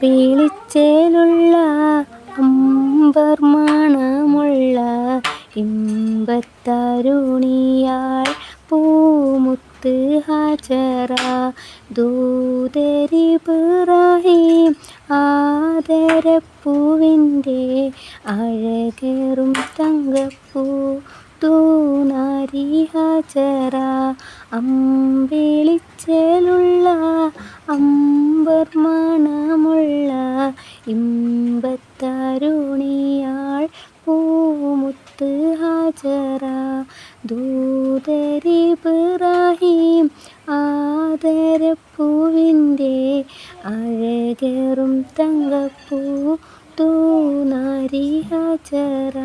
അമ്പിളിച്ചേലുള്ള അമ്പർ മണമുള്ള ഇമ്പത്തരുണിയാൾ പൂമുത്ത് ഹാജറ ദൂതരിബ്രാഹീം ആദരപ്പൂവിൻ്റെ അഴകേറും തങ്കപ്പൂ തൂനാരി ഹാജറ അമ്പിളിച്ചേലുള്ള അമ്പർ മണമുള്ള ഇമ്പത്തരുണിയാൾ പൂമുത്ത് ഹാജറ ദൂതരിബ്രാഹീം ആദരപ്പൂവിൻ്റെ അഴകേറും തങ്കപ്പൂ തൂനാരി ഹാജറ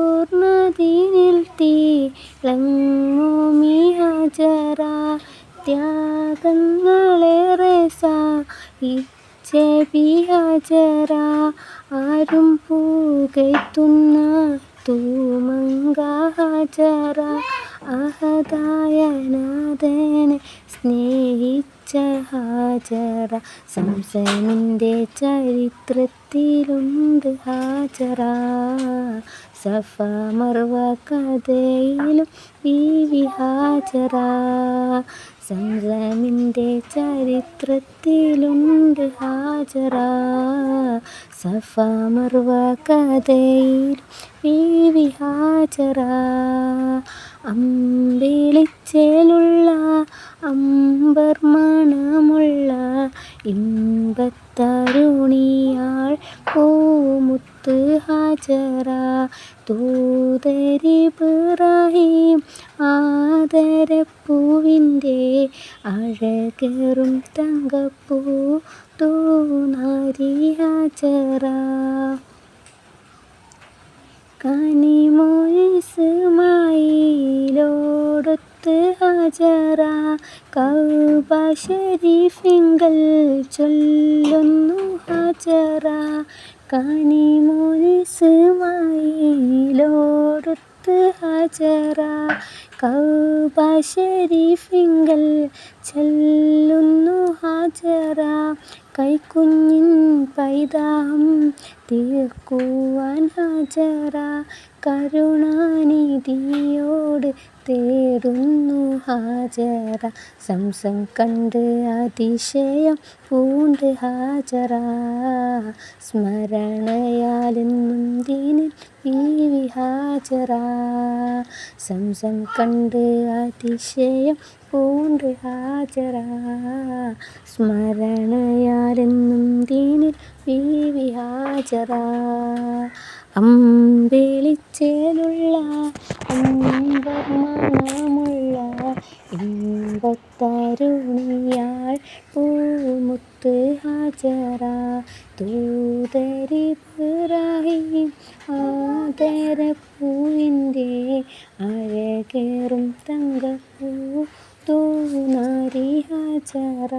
സമ്പൂർണ്ണതീനിൽ തിളങ്ങുമീ ഹാജറ ത്യാഗങ്ങളേറെ സഹിച്ചബി ഹാജറ ആരും പുകഴ്ത്തുന്ന തൂമങ്ക ഹാജറ അഹദായ നാഥനെ സ്നേഹിച്ച ഹാജറ സംസമിൻ്റെ ചരിത്രത്തിലുണ്ട് ഹാജറ സഫ മർവ കഥയിലും ബീവി ഹാജറ സംസമിൻ്റെ ചരിത്രത്തിലുണ്ട് ഹാജറ സഫ മർവ കഥയിലും ബീവി ഹാജറ അമ്പിളിച്ചേലുള്ള അമ്പർ മണമുള്ള ഇമ്പത്തരുണിയാൾ പൂമുത്ത് ഹാജറ ദൂതരിബ്രാഹീം ആദരപ്പൂവിൻ്റെ അഴകേറും തങ്കപ്പൂ തൂനാരി ഹാജറ കനിമൊഴിസ്മായിലോടൊത്ത് ഹാജറ കഅബ ശരീഫിങ്കൽ ചൊല്ലുന്നു ഹാജറ കനിമൊഴിസ്മായിലോടൊത്ത് ഹാജറ കഅബ ശരീഫിങ്കൽ ചൊല്ലുന്നു ഹാജറ കൈക്കുഞ്ഞിൻ പൈതാഹം തീർക്കുവാൻ ഹാജറ കരുണാനിധിയോട് തേടുന്നു ഹാജറ സംസം കണ്ട് അതിശയം പൂണ്ട് ഹാജറ സ്മരണയാലെന്നും ദീനിൽ ബീവി ഹാജറ സംസം കണ്ട് അതിശയം പൂണ്ട് ഹാജറ സ്മരണയാലെന്നും ദീനിൽ ബീവി ഹാജറ അമ്പിളിച്ചേലുള്ള അമ്പർ മണമുള്ള ഇമ്പത്തരുണിയാൾ പൂമുത്ത് ഹാജറ ദൂതരിബ്രാഹീം ആദരപ്പൂവിൻ്റെ അഴകേറും തങ്കപ്പൂ തൂനാരി ഹാജറ